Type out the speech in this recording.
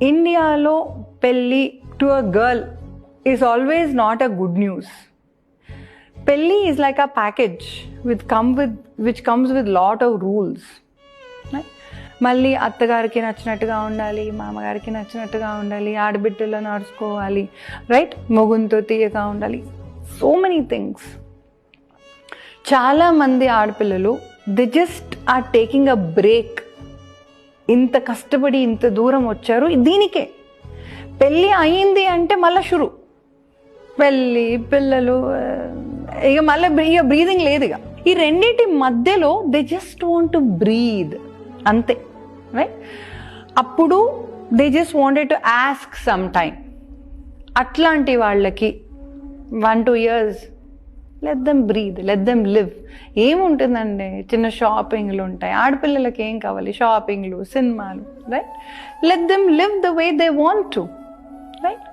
ఇండియాలో పెళ్ళి to a girl is always not a good news. పెళ్ళి is like a package which comes with lot of rules. మళ్ళీ అత్తగారికి నచ్చినట్టుగా ఉండాలి, మామగారికి నచ్చినట్టుగా ఉండాలి, ఆడబిడ్డలో నడుచుకోవాలి, రైట్, మొగుంతో తీయగా ఉండాలి, సో మెనీ థింగ్స్. చాలామంది ఆడపిల్లలు they just are taking a break. ఇంత కష్టపడి ఇంత దూరం వచ్చారు దీనికే. పెళ్ళి అయింది అంటే మళ్ళీ షురు, పెళ్ళి పిల్లలు, ఇక మళ్ళీ ఇక బ్రీదింగ్ లేదు. ఇక ఈ రెండింటి మధ్యలో they just want to breathe అంతే, రైట్. అప్పుడు they just wanted to ask some time. అట్లాంటి వాళ్ళకి 1-2 years let them breathe, let them live. ఏముంటుందండి, చిన్న షాపింగ్లు ఉంటాయి, ఆడపిల్లలకి ఏం కావాలి, షాపింగ్లు, సినిమాలు, right. Let them live the way they want to, right.